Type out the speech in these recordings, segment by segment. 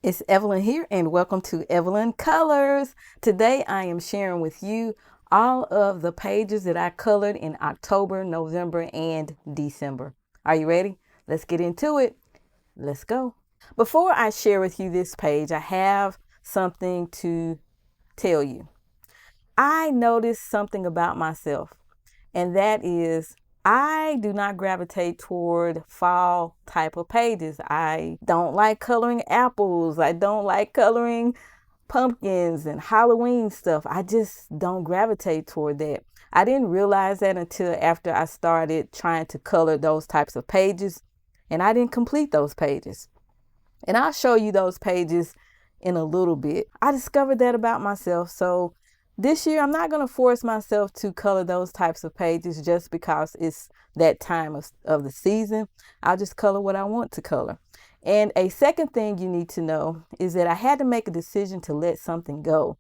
It's Evelyn here, and welcome to Evelyn Colors. Today I am sharing with you all of the pages that I colored in October, November, and December. Are you ready? Let's get into it. Let's go. Before I share with you this page, I have something to tell you. I noticed something about myself, and that is I do not gravitate toward fall type of pages. I don't like coloring apples. I don't like coloring pumpkins and Halloween stuff. I just don't gravitate toward that. I didn't realize that until after I started trying to color those types of pages, and I didn't complete those pages. And I'll show you those pages in a little bit. I discovered that about myself. So this year, I'm not going to force myself to color those types of pages just because it's that time of the season. I'll just color what I want to color. And a second thing you need to know is that I had to make a decision to let something go.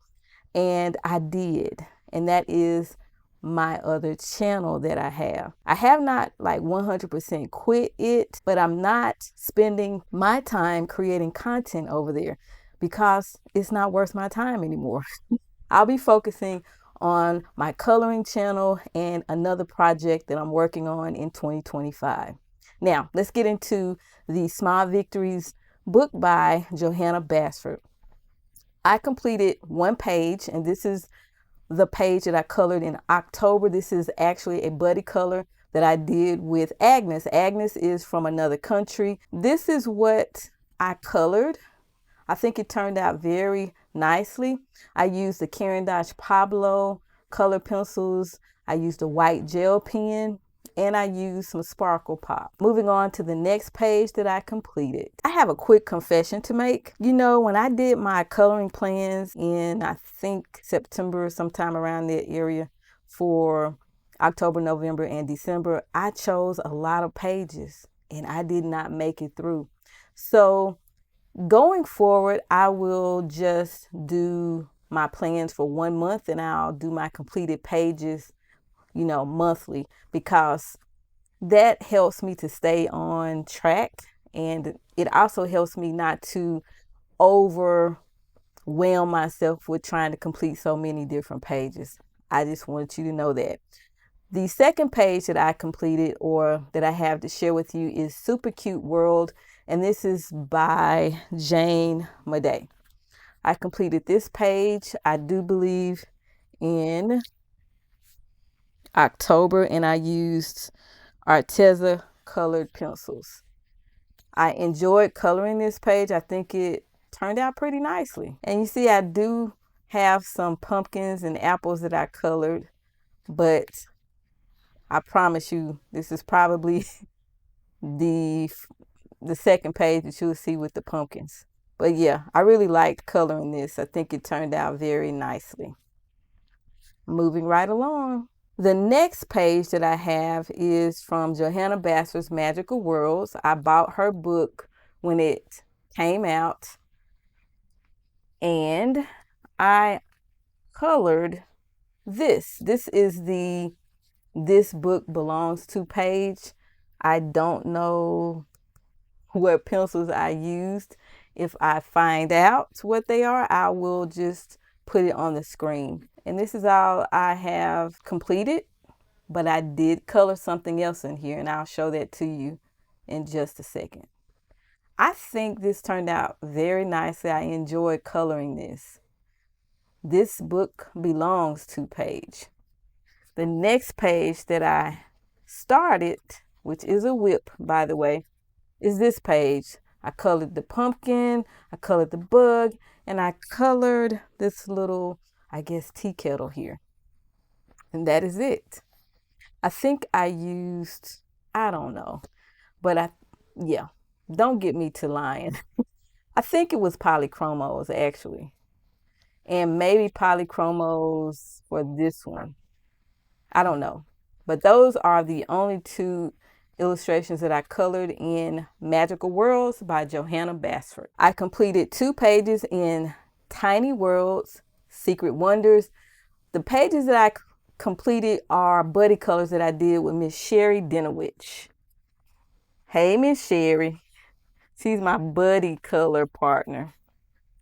And I did. And that is my other channel that I have. I have not like 100% quit it, but I'm not spending my time creating content over there because it's not worth my time anymore. I'll be focusing on my coloring channel and another project that I'm working on in 2025. Now, let's get into the Small Victories book by Hanna Karlzon. I completed one page, and this is the page that I colored in October. This is actually a buddy color that I did with Agnes. Agnes is from another country. This is what I colored. I think it turned out very nicely. I used the Caran d'Ache Pablo color pencils. I used a white gel pen, and I used some Sparkle Pop. Moving on to the next page that I completed. I have a quick confession to make. You know, when I did my coloring plans in, I think, September, sometime around that area for October, November, and December, I chose a lot of pages and I did not make it through. So going forward, I will just do my plans for 1 month and I'll do my completed pages, monthly, because that helps me to stay on track, and it also helps me not to overwhelm myself with trying to complete so many different pages. I just want you to know that. The second page that I completed or that I have to share with you is Super Cute World, and this is by Jane Madej. I completed this page, I do believe, in October, and I used Arteza colored pencils. I enjoyed coloring this page. I think it turned out pretty nicely. And you see, I do have some pumpkins and apples that I colored, but I promise you, this is probably the second page that you'll see with the pumpkins. But yeah, I really liked coloring this. I think it turned out very nicely. Moving right along. The next page that I have is from Hanna Karlzon's Magical Worlds. I bought her book when it came out, and I colored this. This is the This Book Belongs To page. I don't know what pencils I used. If I find out what they are, I will just put it on the screen. And this is all I have completed, but I did color something else in here, and I'll show that to you in just a second. I think this turned out very nicely. I enjoyed coloring this. This Book Belongs To page. The next page that I started, which is a whip, by the way, is this page. I colored the pumpkin, I colored the bug, and I colored this little, I guess, tea kettle here. And that is it. I think I used, I don't know, but yeah, don't get me to lying. I think it was polychromos actually, and maybe polychromos for this one. I don't know, but those are the only two illustrations that I colored in Magical Worlds by Hanna Karlzon. I completed 2 pages in Tiny Worlds, Secret Wonders. The pages that I completed are buddy colors that I did with Miss Sherry Dinowich. Hey, Miss Sherry. She's my buddy color partner.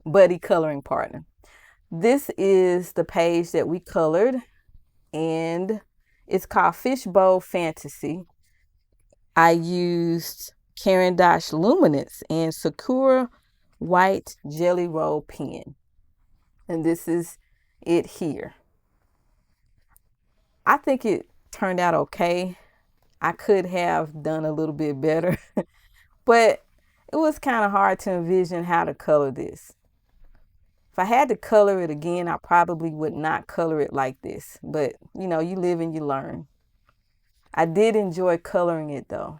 buddy coloring partner. This is the page that we colored, and it's called Fishbowl Fantasy. I used Caran d'Ache Luminance and Sakura White Jelly Roll pen. And this is it here. I think it turned out okay. I could have done a little bit better, but it was kind of hard to envision how to color this. If I had to color it again, I probably would not color it like this, but you know, you live and you learn. I did enjoy coloring it though.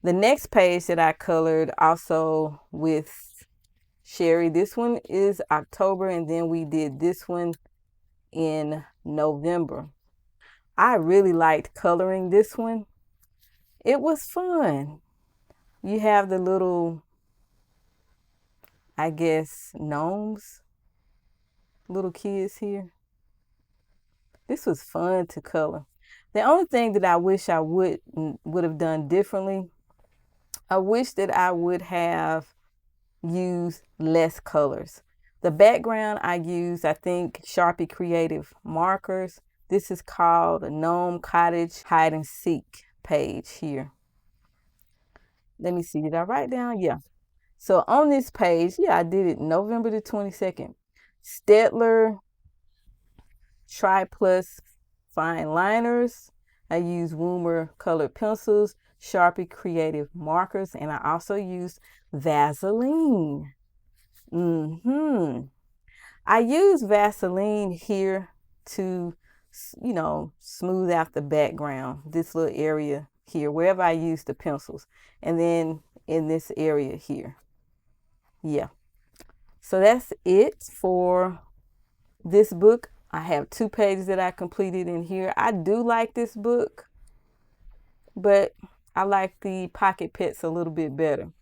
The next page that I colored also with Sherry, this one is October, and then we did this one in November. I really liked coloring this one. It was fun. You have the little, I guess, gnomes, little kids here. This was fun to color. The only thing that I wish I would have done differently, I wish that I would have used less colors. The background I used, I think, Sharpie Creative markers. This is called a Gnome Cottage Hide and Seek page here. Let me see, did I write down? Yeah. So on this page, yeah, I did it November the 22nd. Staedtler Tri Plus fine liners. I use Woomer colored pencils, Sharpie Creative markers, and I also used Vaseline. I use Vaseline here to, you know, smooth out the background, this little area here, wherever I use the pencils, and then in this area here. Yeah. So that's it for this book. I have 2 pages that I completed in here. I do like this book, but I like the Pocket Pets a little bit better.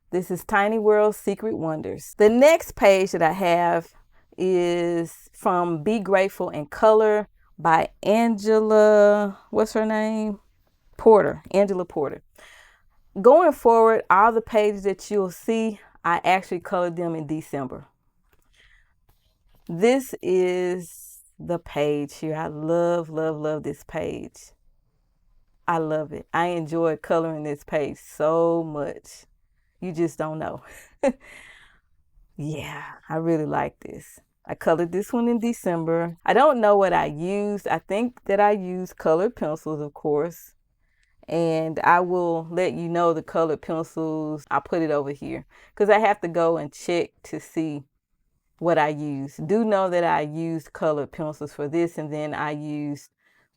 This is Tiny World Secret Wonders. The next page that I have is from Be Grateful in Color by Angela, what's her name? Porter, Angela Porter. Going forward, all the pages that you'll see, I actually colored them in December. This is the page here. I love, love, love this page. I love it. I enjoy coloring this page so much. You just don't know. Yeah, I really like this. I colored this one in December. I don't know what I used. I think that I used colored pencils, of course. And I will let you know the colored pencils. I'll put it over here because I have to go and check to see what I used. Do know that I used colored pencils for this, and then I used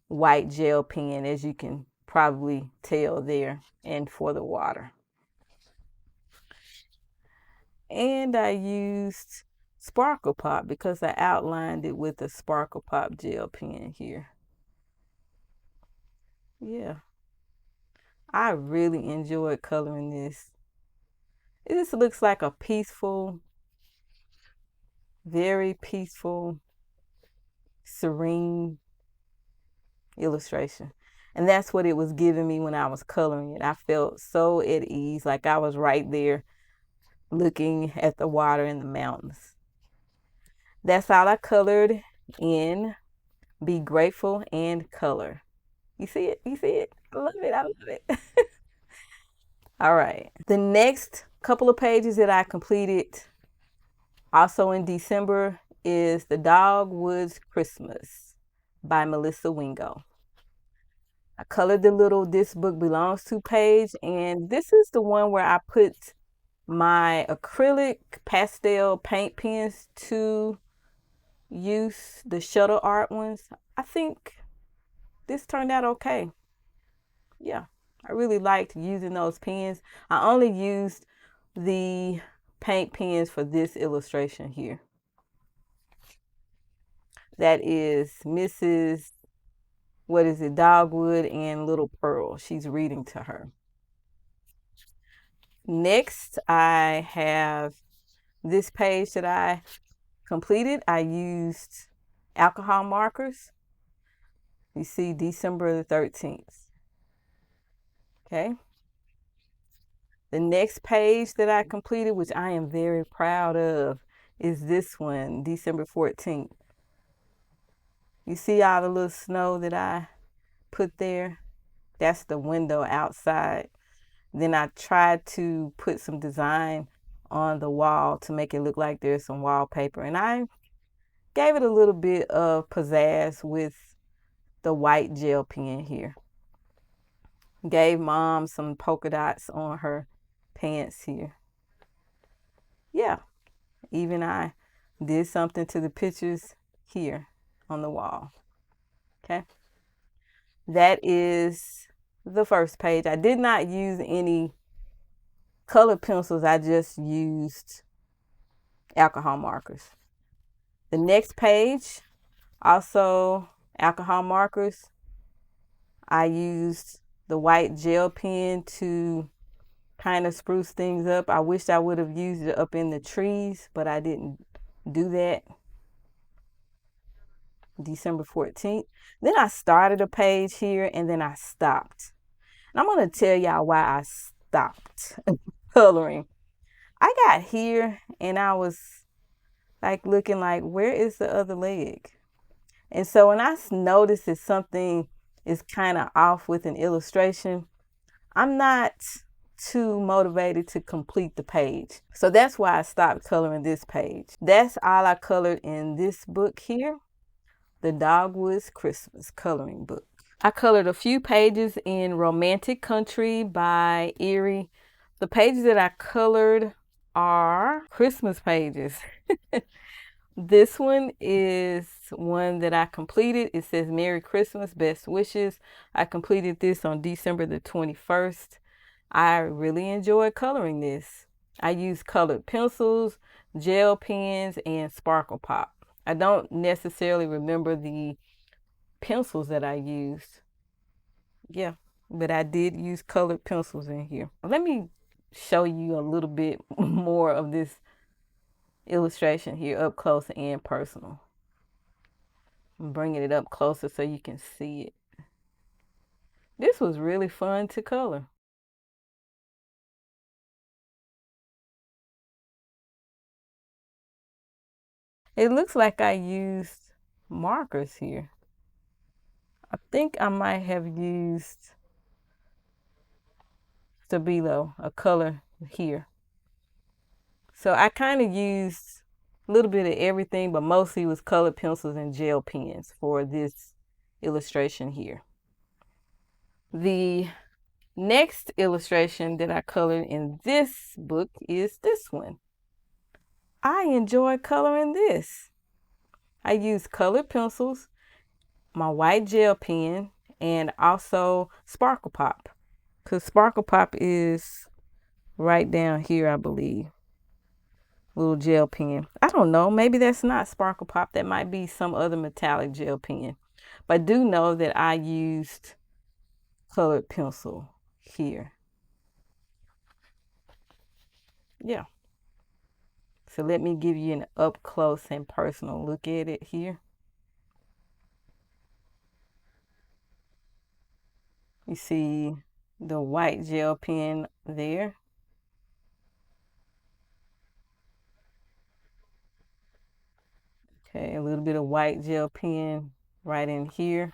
white gel pen, as you can probably tell there, and for the water. And I used Sparkle Pop because I outlined it with a Sparkle Pop gel pen here. Yeah, I really enjoyed coloring this. It just looks like a peaceful, very peaceful, serene illustration. And that's what it was giving me when I was coloring it. I felt so at ease, like I was right there looking at the water and the mountains. That's all I colored in Be Grateful and Color. You see it? You see it? I love it. I love it. All right. The next couple of pages that I completed also in December is The Dogwoods Christmas by Melissa Wingo. I colored the little This Book Belongs To page, and this is the one where I put my acrylic pastel paint pens to use, the shuttle art ones. I think this turned out okay. Yeah, I really liked using those pens. I only used the paint pens for this illustration here. That is Mrs. What is it? Dogwood and Little Pearl. She's reading to her. Next, I have this page that I completed. I used alcohol markers. You see December the 13th. Okay. The next page that I completed, which I am very proud of, is this one, December 14th. You see all the little snow that I put there? That's the window outside. Then I tried to put some design on the wall to make it look like there's some wallpaper. And I gave it a little bit of pizzazz with the white gel pen here. Gave mom some polka dots on her pants here. Yeah, even I did something to the pictures here on the wall. Okay, that is the first page. I did not use any colored pencils. I just used alcohol markers. The next page, also alcohol markers. I used the white gel pen to kind of spruce things up. I wish I would have used it up in the trees, but I didn't do that. December 14th. Then I started a page here and then I stopped. And I'm going to tell y'all why I stopped coloring. I got here and I was like looking like, where is the other leg? And so when I notice that something is kind of off with an illustration, I'm not too motivated to complete the page. So that's why I stopped coloring this page. That's all I colored in this book here, the Dogwoods Christmas coloring book. I colored a few pages in Romantic Country by Erie. The pages that I colored are Christmas pages. This one is one that I completed. It says Merry Christmas, Best Wishes. I completed this on December the 21st. I really enjoyed coloring this. I used colored pencils, gel pens, and sparkle pop. I don't necessarily remember the pencils that I used. Yeah, but I did use colored pencils in here. Let me show you a little bit more of this illustration here up close and personal. I'm bringing it up closer so you can see it. This was really fun to color. It looks like I used markers here. I think I might have used Stabilo, a color here. So I kind of used a little bit of everything, but mostly was colored pencils and gel pens for this illustration here. The next illustration that I colored in this book is this one. I enjoy coloring this. I used colored pencils, my white gel pen, and also Sparkle Pop. Because Sparkle Pop is right down here, I believe. Little gel pen. I don't know. Maybe that's not Sparkle Pop. That might be some other metallic gel pen. But I do know that I used colored pencil here. Yeah. So let me give you an up close and personal look at it here. You see the white gel pen there. Okay, a little bit of white gel pen right in here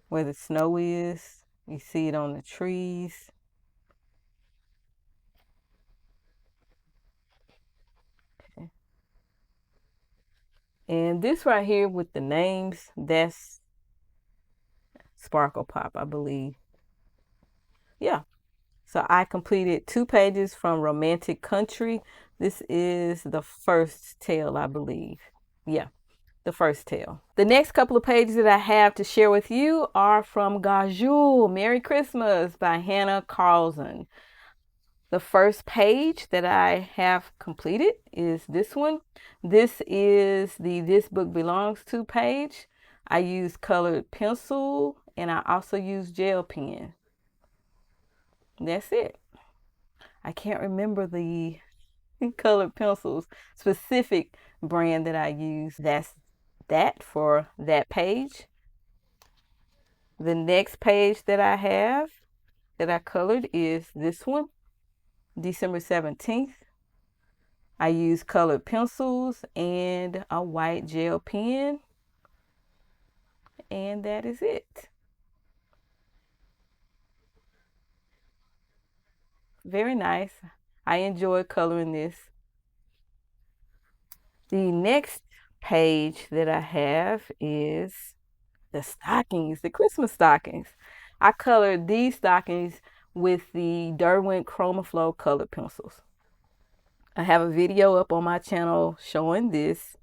where the snow is. You see it on the trees. Okay. And this right here with the names, that's Sparkle Pop, I believe. Yeah. So I completed 2 pages from Romantic Country. This is the first tale, I believe. Yeah, the first tale. The next couple of pages that I have to share with you are from Gajul, Merry Christmas by Hanna Karlzon. The first page that I have completed is this one. This is the This Book Belongs To page. I use colored pencil and I also use gel pen. That's it. I can't remember the colored pencils specific brand that I use. That's that for that page. The next page that I have that I colored is this one. December 17th, I used colored pencils and a white gel pen, and that is it. Very nice. I enjoy coloring this. The next page that I have is the stockings, the Christmas stockings. I colored these stockings with the Derwent Chromaflow colored pencils. I have a video up on my channel showing this,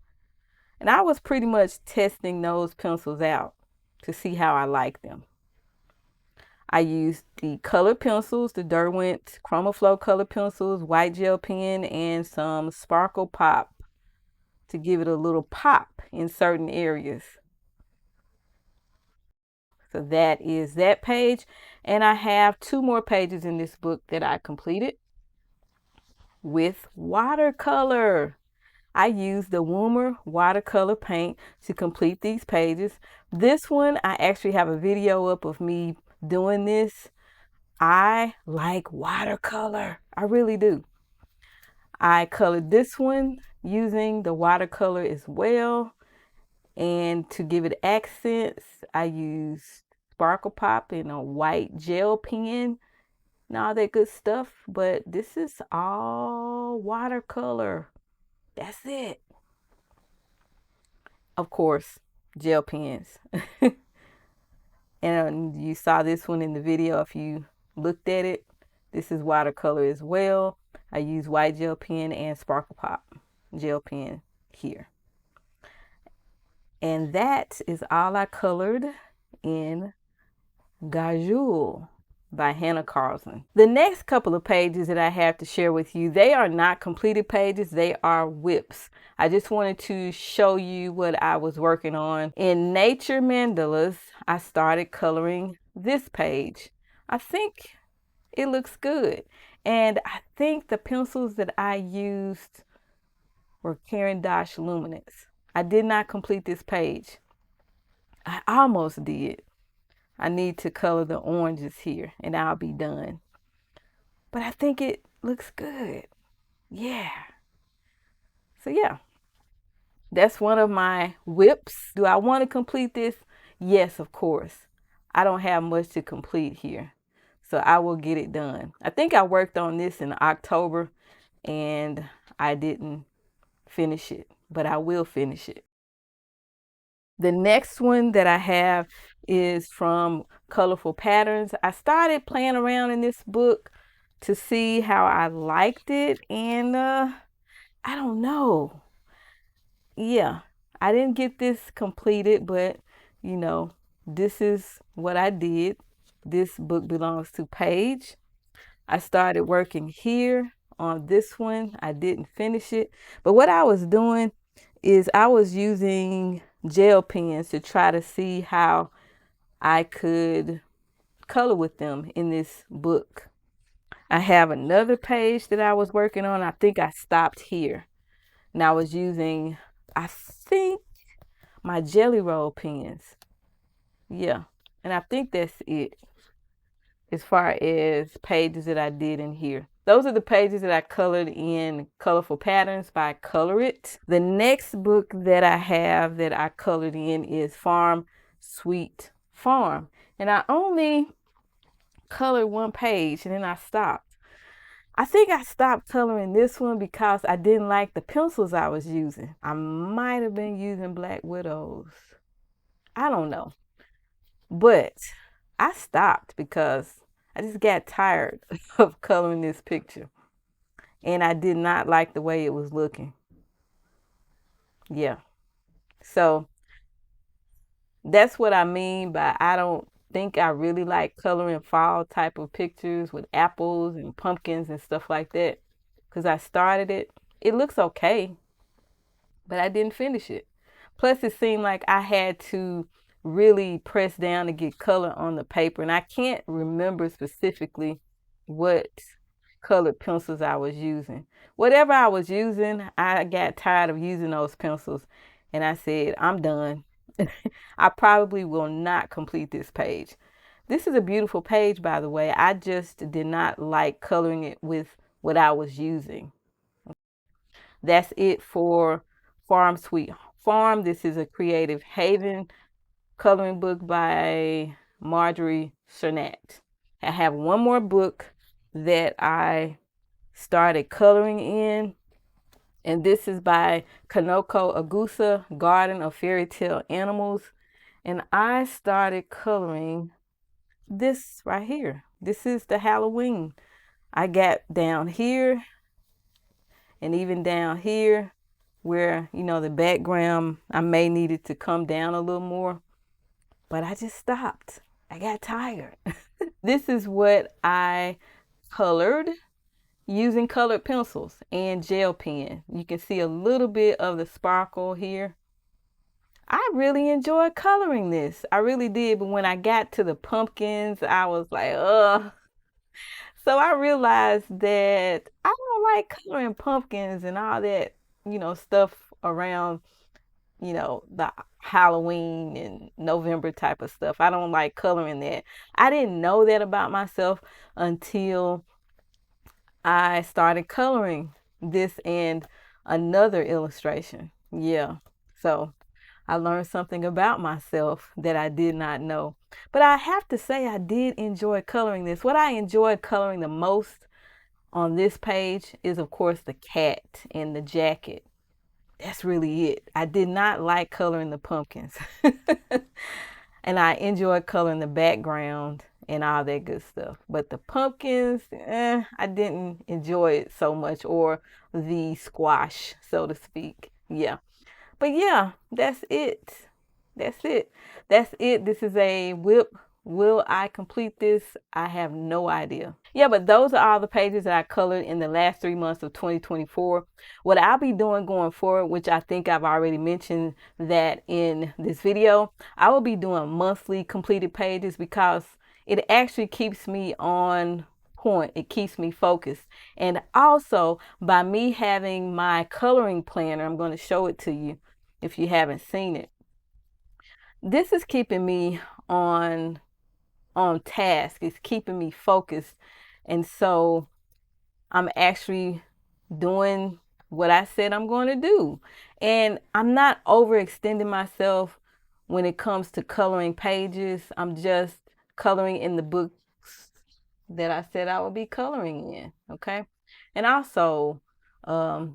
and I was pretty much testing those pencils out to see how I like them. I used the colored pencils, the Derwent Chromaflow colored pencils, white gel pen, and some Sparkle Pop to give it a little pop in certain areas. So that is that page. And I have 2 more pages in this book that I completed with watercolor. I used the Woomer watercolor paint to complete these pages. This one, I actually have a video up of me doing this. I like watercolor. I really do. I colored this one using the watercolor as well. And to give it accents, I used Sparkle Pop and a white gel pen and all that good stuff. But this is all watercolor. That's it. Of course, gel pens. And you saw this one in the video if you looked at it. This is watercolor as well. I use white gel pen and Sparkle Pop gel pen here. And that is all I colored in Gajul by Hanna Karlzon. The next couple of pages that I have to share with you, they are not completed pages, they are whips. I just wanted to show you what I was working on. In Nature Mandalas, I started coloring this page. I think it looks good. And I think the pencils that I used were Caran d'Ache Luminance. I did not complete this page. I almost did. I need to color the oranges here and I'll be done. But I think it looks good. Yeah. So yeah, that's one of my whips. Do I want to complete this? Yes, of course. I don't have much to complete here. So I will get it done. I think I worked on this in October and I didn't finish it, but I will finish it. The next one that I have is from Colorful Patterns. I started playing around in this book to see how I liked it, and I don't know. Yeah, I didn't get this completed, but you know, this is what I did. This book belongs to Paige. I started working here on this one. I didn't finish it, but what I was doing is I was using gel pens to try to see how I could color with them in this book. I have another page that I was working on. I think I stopped here. And I was using, I think, my Jelly Roll pens. Yeah. And I think that's it as far as pages that I did in here. Those are the pages that I colored in Colorful Patterns by Color It. The next book that I have that I colored in is Farm Sweet Farm. And I only colored one page and then I stopped. I think I stopped coloring this one because I didn't like the pencils I was using. I might have been using Black Widows. I don't know. But I stopped because I just got tired of coloring this picture. And I did not like the way it was looking. Yeah. So that's what I mean by I don't think I really like coloring fall type of pictures with apples and pumpkins and stuff like that. Because I started it. It looks okay, but I didn't finish it. Plus, it seemed like I had to really press down to get color on the paper. And I can't remember specifically what colored pencils I was using. Whatever I was using, I got tired of using those pencils. And I said, I'm done. I probably will not complete this page. This is a beautiful page, by the way. I just did not like coloring it with what I was using. That's it for Farm Sweet Farm. This is a Creative Haven coloring book by Marjorie Cernat. I have one more book that I started coloring in, and this is by Kanoko Agusa, Garden of Fairy Tale Animals. And I started coloring this right here. This is the Halloween. I got down here and even down here where, you know, the background, I may need it to come down a little more, but I just stopped. I got tired. This is what I colored using colored pencils and gel pen. You can see a little bit of the sparkle here. I really enjoyed coloring this. I really did. But when I got to the pumpkins, I was like, ugh. So I realized that I don't like coloring pumpkins and all that, you know, stuff around, you know, the Halloween and November type of stuff. I don't like coloring that. I didn't know that about myself until I started coloring this and another illustration. Yeah. So I learned something about myself that I did not know. But I have to say, I did enjoy coloring this. What I enjoyed coloring the most on this page is, of course, the cat and the jacket. That's really it. I did not like coloring the pumpkins. And I enjoyed coloring the background and all that good stuff. But the pumpkins, I didn't enjoy it so much, or the squash, so to speak. Yeah. But yeah, that's it. That's it. That's it. This is a whip. Will I complete this? I have no idea. Yeah, but those are all the pages that I colored in the last 3 months of 2024. What I'll be doing going forward, which I think I've already mentioned that in this video, I will be doing monthly completed pages because it actually keeps me on point. It keeps me focused. And also, by me having my coloring planner, I'm going to show it to you if you haven't seen it. This is keeping me on task. It's keeping me focused. And so I'm actually doing what I said I'm going to do. And I'm not overextending myself when it comes to coloring pages. I'm just coloring in the books that I said I would be coloring in. Okay. And also,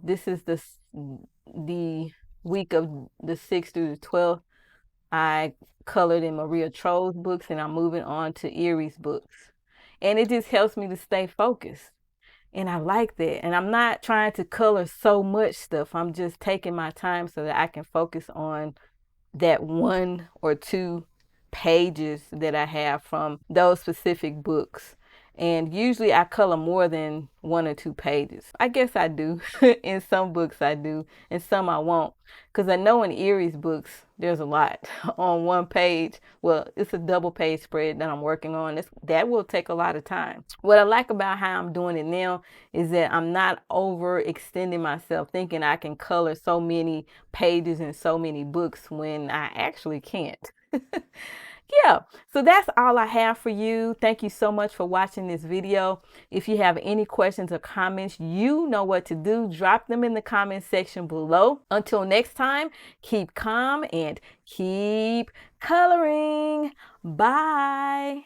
this is the week of the 6th through the 12th. I colored in Maria Troll's books, and I'm moving on to Erie's books. And it just helps me to stay focused. And I like that. And I'm not trying to color so much stuff. I'm just taking my time so that I can focus on that 1 or 2 pages that I have from those specific books. And usually I color more than 1 or 2 pages. I guess I do. In some books I do, and some I won't. Because I know in Erie's books, there's a lot on 1 page. Well, it's a double page spread that I'm working on. That will take a lot of time. What I like about how I'm doing it now is that I'm not overextending myself thinking I can color so many pages in so many books when I actually can't. Yeah, so that's all I have for you. Thank you so much for watching this video. If you have any questions or comments, you know what to do. Drop them in the comment section below. Until next time, keep calm and keep coloring. Bye.